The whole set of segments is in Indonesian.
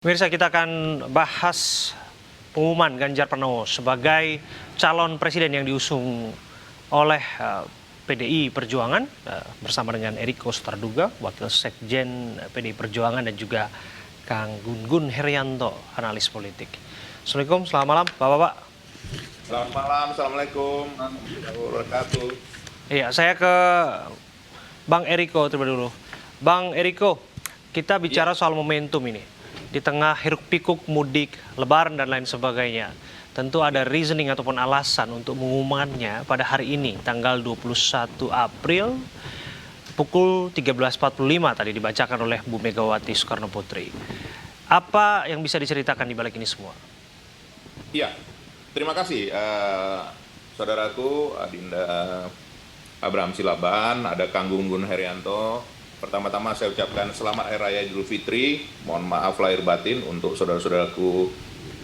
Pemirsa, kita akan bahas pengumuman Ganjar Pranowo sebagai calon presiden yang diusung oleh PDI Perjuangan bersama dengan Eriko Sutarduga, Wakil Sekjen PDI Perjuangan, dan juga Kang Gun-Gun Herianto, analis politik. Assalamualaikum, selamat malam Bapak-Bapak. Selamat malam, Assalamualaikum warahmatullahi wabarakatuh. Iya, saya ke Bang Eriko terlebih dulu. Bang Eriko, kita bicara soal momentum ini. Di tengah hiruk-pikuk mudik, lebaran, dan lain sebagainya. Tentu ada reasoning ataupun alasan untuk mengumumannya pada hari ini, tanggal 21 April, pukul 13.45 tadi dibacakan oleh Bu Megawati Soekarno Putri. Apa yang bisa diceritakan di balik ini semua? Iya, terima kasih saudaraku Adinda Abraham Silaban, ada Kang Gun-Gun Herianto. Pertama-tama saya ucapkan selamat Hari Raya Idul Fitri. Mohon maaf lahir batin untuk saudara-saudaraku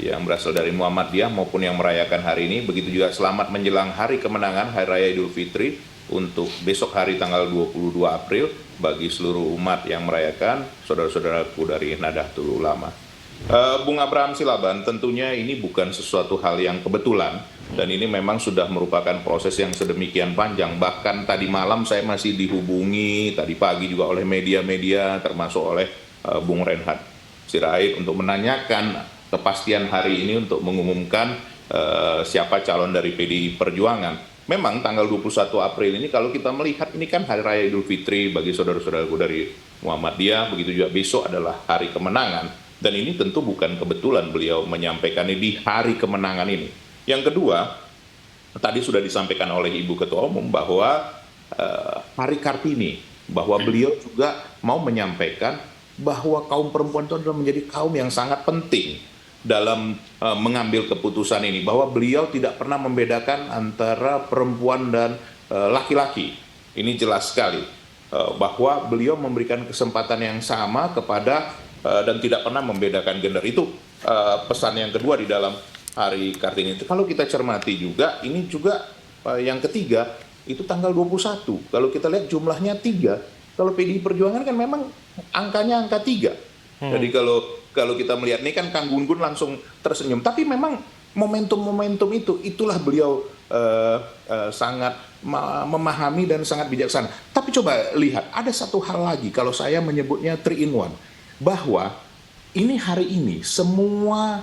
yang berasal dari Muhammadiyah maupun yang merayakan hari ini. Begitu juga selamat menjelang hari kemenangan Hari Raya Idul Fitri untuk besok hari tanggal 22 April bagi seluruh umat yang merayakan, saudara-saudaraku dari Nahdlatul Ulama. Bung Abraham Silaban, tentunya ini bukan sesuatu hal yang kebetulan, dan ini memang sudah merupakan proses yang sedemikian panjang. Bahkan tadi malam saya masih dihubungi, tadi pagi juga oleh media-media, termasuk oleh Bung Reinhard Sirait untuk menanyakan kepastian hari ini untuk mengumumkan siapa calon dari PDI Perjuangan. Memang tanggal 21 April ini kalau kita melihat ini kan Hari Raya Idul Fitri bagi saudara-saudaraku dari Muhammadiyah, begitu juga besok adalah hari kemenangan. Dan ini tentu bukan kebetulan beliau menyampaikannya di hari kemenangan ini. Yang kedua, tadi sudah disampaikan oleh Ibu Ketua Umum bahwa Hari Kartini, bahwa beliau juga mau menyampaikan bahwa kaum perempuan itu adalah menjadi kaum yang sangat penting dalam mengambil keputusan ini. Bahwa beliau tidak pernah membedakan antara perempuan dan laki-laki. Ini jelas sekali bahwa beliau memberikan kesempatan yang sama kepada dan tidak pernah membedakan gender. Itu pesan yang kedua di dalam Hari Kartini. Kalau kita cermati juga, ini juga yang ketiga, itu tanggal 21. Kalau kita lihat jumlahnya 3. Kalau PDI Perjuangan kan memang angkanya angka 3. Jadi kalau kita melihat ini kan Kang Gun-Gun langsung tersenyum. Tapi memang momentum-momentum itulah beliau sangat memahami dan sangat bijaksana. Tapi coba lihat, ada satu hal lagi kalau saya menyebutnya 3 in 1. Bahwa ini hari ini semua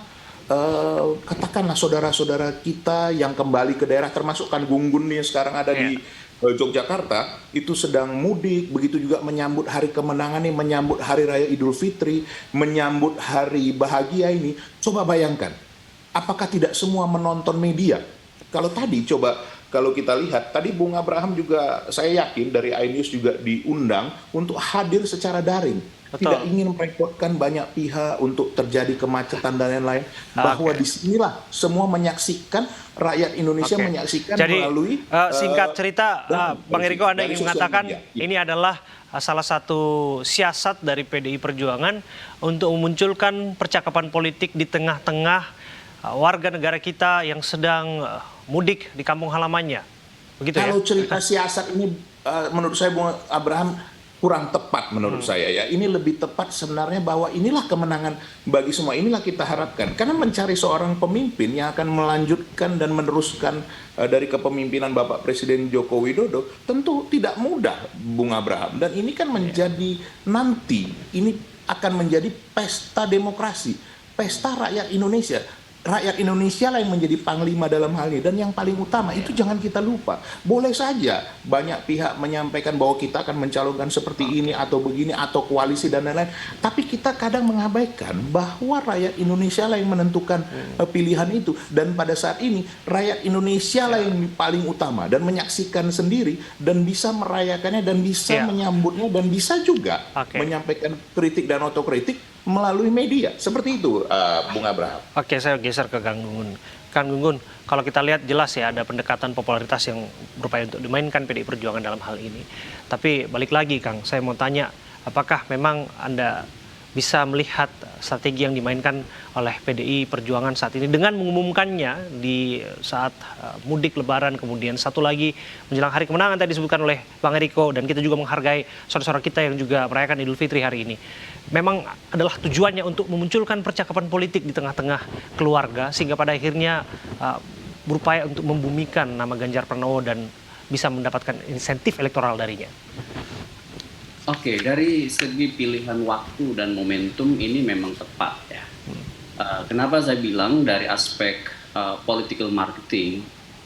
katakanlah saudara-saudara kita yang kembali ke daerah, termasuk Kang Gun-Gun nih sekarang ada di Yogyakarta, itu sedang mudik, begitu juga menyambut hari kemenangan ini, menyambut Hari Raya Idul Fitri, menyambut hari bahagia ini. Coba bayangkan, apakah tidak semua menonton media? Kalau tadi coba, kalau kita lihat, tadi Bung Abraham juga saya yakin dari iNews juga diundang untuk hadir secara daring. Betul. Tidak ingin merepotkan banyak pihak untuk terjadi kemacetan dan lain-lain. Bahwa disinilah semua menyaksikan, rakyat Indonesia menyaksikan. Jadi, melalui singkat cerita, Bang Eriko, Anda ingin mengatakan ini adalah salah satu siasat dari PDI Perjuangan untuk memunculkan percakapan politik di tengah-tengah warga negara kita yang sedang mudik di kampung halamannya. Begitu ya? Kalau cerita siasat ini menurut saya Bung Abraham kurang tepat menurut saya ya. Ini lebih tepat sebenarnya bahwa inilah kemenangan bagi semua. Inilah kita harapkan. Karena mencari seorang pemimpin yang akan melanjutkan dan meneruskan dari kepemimpinan Bapak Presiden Joko Widodo tentu tidak mudah, Bung Abraham. Dan ini kan menjadi nanti, ini akan menjadi pesta demokrasi, pesta rakyat Indonesia. Rakyat Indonesia lah yang menjadi panglima dalam hal ini. Dan yang paling utama itu jangan kita lupa. Boleh saja banyak pihak menyampaikan bahwa kita akan mencalonkan seperti ini atau begini atau koalisi dan lain-lain. Tapi kita kadang mengabaikan bahwa rakyat Indonesia lah yang menentukan pilihan itu. Dan pada saat ini rakyat Indonesia lah yang paling utama. Dan menyaksikan sendiri dan bisa merayakannya dan bisa menyambutnya dan bisa juga menyampaikan kritik dan otokritik melalui media. Seperti itu, Bung Abraham. Oke, saya geser ke Kang Gun-Gun. Kang Gun-Gun, kalau kita lihat jelas ya ada pendekatan popularitas yang berupaya untuk dimainkan PDI Perjuangan dalam hal ini. Tapi balik lagi Kang, saya mau tanya, apakah memang Anda bisa melihat strategi yang dimainkan oleh PDI Perjuangan saat ini dengan mengumumkannya di saat mudik Lebaran, kemudian satu lagi menjelang hari kemenangan tadi disebutkan oleh Bang Eriko, dan kita juga menghargai saudara-saudara kita yang juga merayakan Idul Fitri hari ini. Memang adalah tujuannya untuk memunculkan percakapan politik di tengah-tengah keluarga sehingga pada akhirnya berupaya untuk membumikan nama Ganjar Pranowo dan bisa mendapatkan insentif elektoral darinya. Oke, dari segi pilihan waktu dan momentum ini memang tepat ya. Kenapa saya bilang dari aspek political marketing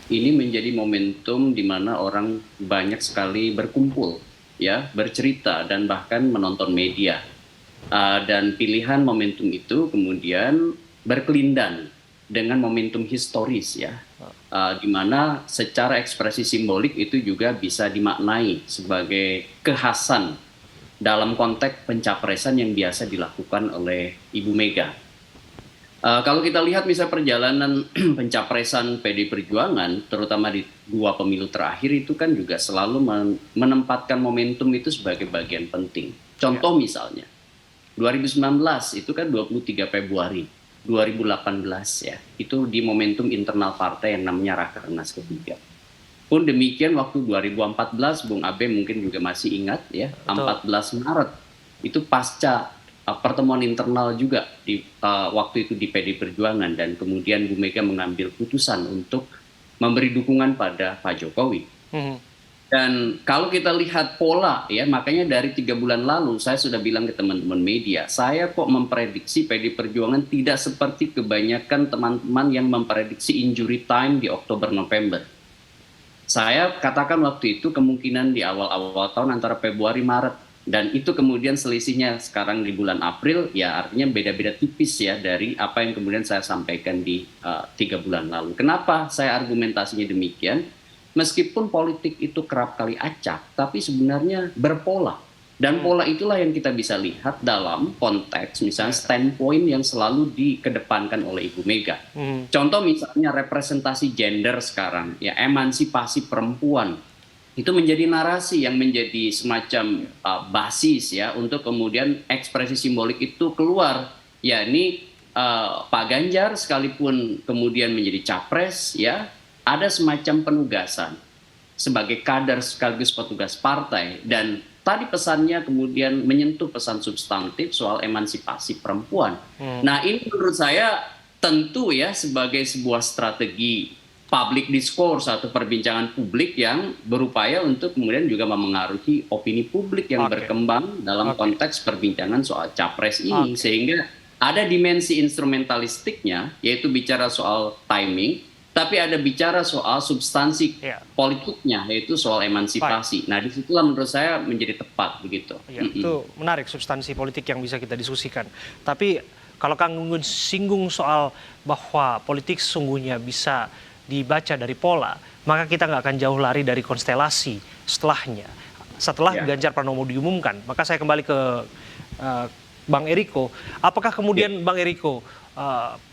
ini menjadi momentum di mana orang banyak sekali berkumpul, ya, bercerita dan bahkan menonton media. Dan pilihan momentum itu kemudian berkelindan dengan momentum historis ya, di mana secara ekspresi simbolik itu juga bisa dimaknai sebagai kekhasan dalam konteks pencapresan yang biasa dilakukan oleh Ibu Mega. Kalau kita lihat misalnya perjalanan pencapresan PD Perjuangan, terutama di 2 pemilu terakhir itu kan juga selalu menempatkan momentum itu sebagai bagian penting. Contoh misalnya, 2019 itu kan 23 Februari, 2018 ya, itu di momentum internal partai yang namanya Rakernas ketiga. Pun demikian waktu 2014, Bung Abe mungkin juga masih ingat ya, 14 Maret itu pasca pertemuan internal juga di waktu itu di PD Perjuangan, dan kemudian Bu Mega mengambil putusan untuk memberi dukungan pada Pak Jokowi. Dan kalau kita lihat pola ya, makanya dari 3 bulan lalu saya sudah bilang ke teman-teman media, saya kok memprediksi PD Perjuangan tidak seperti kebanyakan teman-teman yang memprediksi injury time di Oktober-November. Saya katakan waktu itu kemungkinan di awal-awal tahun antara Februari-Maret, dan itu kemudian selisihnya sekarang di bulan April, ya artinya beda-beda tipis ya dari apa yang kemudian saya sampaikan di 3 bulan lalu. Kenapa saya argumentasinya demikian? Meskipun politik itu kerap kali acak, tapi sebenarnya berpola. Dan pola itulah yang kita bisa lihat dalam konteks misalnya standpoint yang selalu dikedepankan oleh Ibu Mega. Contoh misalnya representasi gender sekarang, ya emansipasi perempuan. Itu menjadi narasi yang menjadi semacam basis ya untuk kemudian ekspresi simbolik itu keluar. Ya ini Pak Ganjar sekalipun kemudian menjadi capres ya, ada semacam penugasan sebagai kader sekaligus petugas partai, dan tadi pesannya kemudian menyentuh pesan substantif soal emansipasi perempuan. Nah ini menurut saya tentu ya sebagai sebuah strategi public discourse atau perbincangan publik yang berupaya untuk kemudian juga memengaruhi opini publik yang berkembang dalam konteks perbincangan soal capres ini. Sehingga ada dimensi instrumentalistiknya, yaitu bicara soal timing, tapi ada bicara soal substansi politiknya, yaitu soal emansipasi. Nah, disitulah menurut saya menjadi tepat begitu. Ya, itu menarik substansi politik yang bisa kita diskusikan. Tapi kalau Kang Gunggun singgung soal bahwa politik sesungguhnya bisa dibaca dari pola, maka kita nggak akan jauh lari dari konstelasi setelahnya. Setelah Ganjar Pranowo diumumkan, maka saya kembali ke Bang Eriko. Apakah kemudian Bang Eriko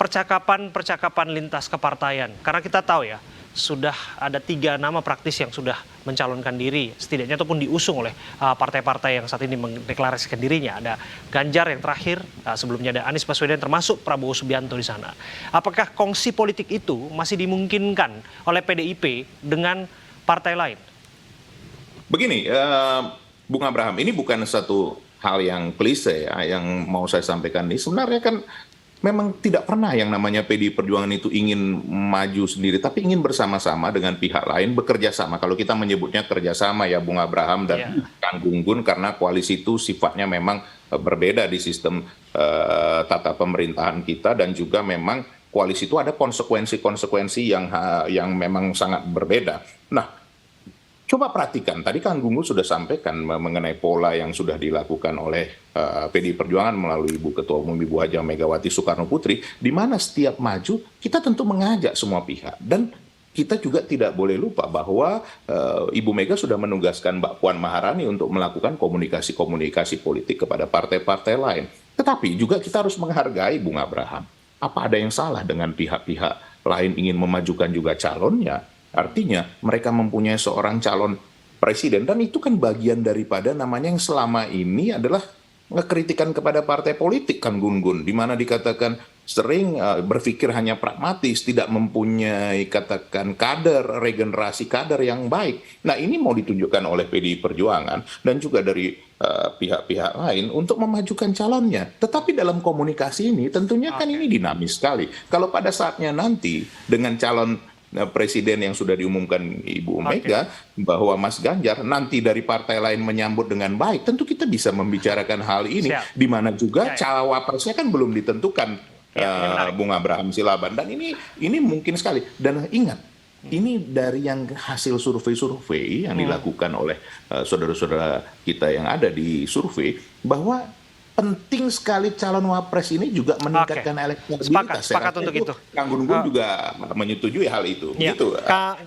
percakapan lintas kepartaian, karena kita tahu ya sudah ada 3 nama praktis yang sudah mencalonkan diri setidaknya ataupun diusung oleh partai-partai yang saat ini mendeklarasikan dirinya. Ada Ganjar yang terakhir, sebelumnya ada Anies Baswedan, termasuk Prabowo Subianto di sana. Apakah kongsi politik itu masih dimungkinkan oleh PDIP dengan partai lain? Begini, Bung Abraham, ini bukan satu hal yang klise ya, yang mau saya sampaikan ini. Sebenarnya kan memang tidak pernah yang namanya PDI Perjuangan itu ingin maju sendiri, tapi ingin bersama-sama dengan pihak lain, bekerja sama. Kalau kita menyebutnya kerjasama ya Bung Abraham dan Kang Gunggun, karena koalisi itu sifatnya memang berbeda di sistem tata pemerintahan kita, dan juga memang koalisi itu ada konsekuensi-konsekuensi yang memang sangat berbeda. Nah, coba perhatikan, tadi Kang Gunggun sudah sampaikan mengenai pola yang sudah dilakukan oleh PDI Perjuangan melalui Ibu Ketua Umum Ibu Haja Megawati Soekarno Putri, di mana setiap maju kita tentu mengajak semua pihak. Dan kita juga tidak boleh lupa bahwa Ibu Mega sudah menugaskan Mbak Puan Maharani untuk melakukan komunikasi-komunikasi politik kepada partai-partai lain. Tetapi juga kita harus menghargai Bung Abraham. Apa ada yang salah dengan pihak-pihak lain ingin memajukan juga calonnya? Artinya mereka mempunyai seorang calon presiden, dan itu kan bagian daripada namanya yang selama ini adalah kritikan kepada partai politik kan Gun-Gun, di mana dikatakan sering berpikir hanya pragmatis, tidak mempunyai katakan kader, regenerasi kader yang baik. Nah ini mau ditunjukkan oleh PDI Perjuangan dan juga dari pihak-pihak lain untuk memajukan calonnya. Tetapi dalam komunikasi ini tentunya kan ini dinamis sekali. Kalau pada saatnya nanti dengan calon presiden yang sudah diumumkan Ibu Mega bahwa Mas Ganjar nanti dari partai lain menyambut dengan baik, tentu kita bisa membicarakan hal ini. Di mana juga cawapresnya kan belum ditentukan, Bung Abraham Silaban, dan ini mungkin sekali. Dan ingat, ini dari yang hasil survei-survei yang dilakukan oleh saudara-saudara kita yang ada di survei, bahwa penting sekali calon wapres ini juga meningkatkan elektabilitas. Sepakat untuk itu. Kang Gunggun juga menyetujui hal itu. Ya. Gitu,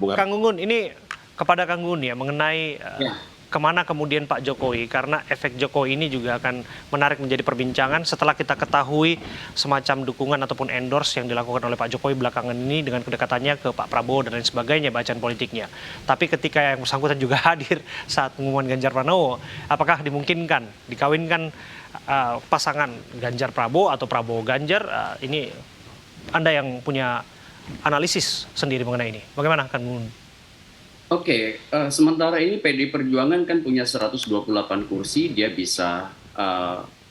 Kang Gunggun, ini kepada Kang Gunggun ya mengenai kemana kemudian Pak Jokowi, karena efek Jokowi ini juga akan menarik menjadi perbincangan setelah kita ketahui semacam dukungan ataupun endorse yang dilakukan oleh Pak Jokowi belakangan ini dengan kedekatannya ke Pak Prabowo dan lain sebagainya bacaan politiknya. Tapi ketika yang bersangkutan juga hadir saat pengumuman Ganjar Pranowo, apakah dimungkinkan dikawinkan pasangan Ganjar Prabowo atau Prabowo Ganjar? Ini Anda yang punya analisis sendiri mengenai ini. Bagaimana Kang Gunggun? Oke, sementara ini PDI Perjuangan kan punya 128 kursi, dia bisa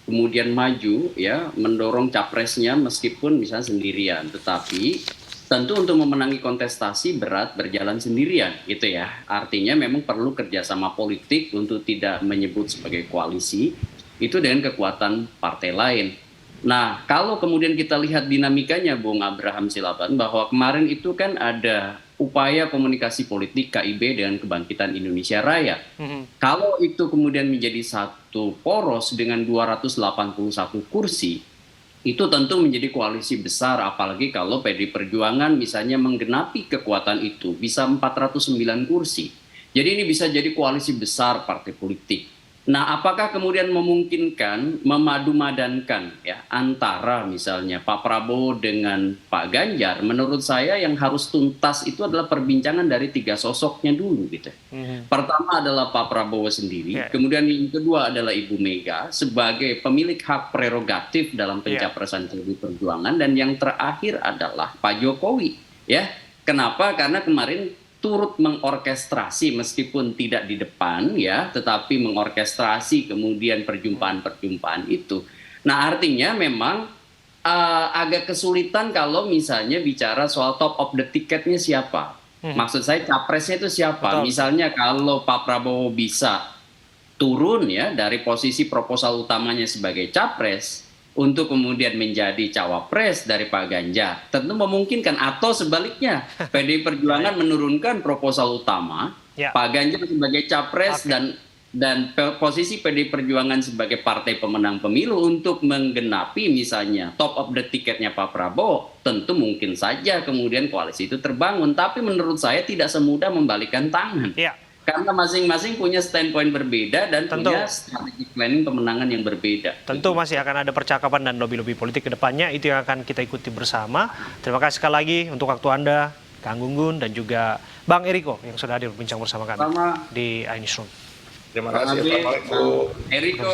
kemudian maju ya, mendorong capresnya meskipun misalnya sendirian. Tetapi tentu untuk memenangi kontestasi berat berjalan sendirian gitu ya. Artinya memang perlu kerjasama politik untuk tidak menyebut sebagai koalisi, itu dengan kekuatan partai lain. Nah, kalau kemudian kita lihat dinamikanya Bung Abraham Silaban, bahwa kemarin itu kan ada upaya komunikasi politik KIB dengan Kebangkitan Indonesia Raya. Kalau itu kemudian menjadi satu poros dengan 281 kursi, itu tentu menjadi koalisi besar, apalagi kalau PDI Perjuangan misalnya menggenapi kekuatan itu, bisa 409 kursi. Jadi ini bisa jadi koalisi besar partai politik. Nah, apakah kemudian memungkinkan memadu-madankan ya antara misalnya Pak Prabowo dengan Pak Ganjar? Menurut saya yang harus tuntas itu adalah perbincangan dari tiga sosoknya dulu gitu. Pertama adalah Pak Prabowo sendiri, kemudian yang kedua adalah Ibu Mega sebagai pemilik hak prerogatif dalam pencapresan PDI Perjuangan, dan yang terakhir adalah Pak Jokowi ya. Kenapa? Karena kemarin turut mengorkestrasi meskipun tidak di depan ya, tetapi mengorkestrasi kemudian perjumpaan-perjumpaan itu. Nah, artinya memang agak kesulitan kalau misalnya bicara soal top of the ticketnya siapa. Maksud saya capresnya itu siapa. Betul. Misalnya kalau Pak Prabowo bisa turun ya dari posisi proposal utamanya sebagai capres untuk kemudian menjadi cawapres dari Pak Ganjar, tentu memungkinkan. Atau sebaliknya, PDI Perjuangan menurunkan proposal utama, Pak Ganjar sebagai capres dan posisi PDI Perjuangan sebagai partai pemenang pemilu untuk menggenapi misalnya top of the ticketnya Pak Prabowo, tentu mungkin saja kemudian koalisi itu terbangun. Tapi menurut saya tidak semudah membalikkan tangan. Karena masing-masing punya standpoint berbeda dan punya strategi planning pemenangan yang berbeda. Tentu masih akan ada percakapan dan lobby-lobby politik ke depannya, itu yang akan kita ikuti bersama. Terima kasih sekali lagi untuk waktu Anda, Kang Gunggun, dan juga Bang Eriko yang sudah hadir berbincang bersama kami di iNewsroom. Terima kasih. Assalamualaikum. Eriko.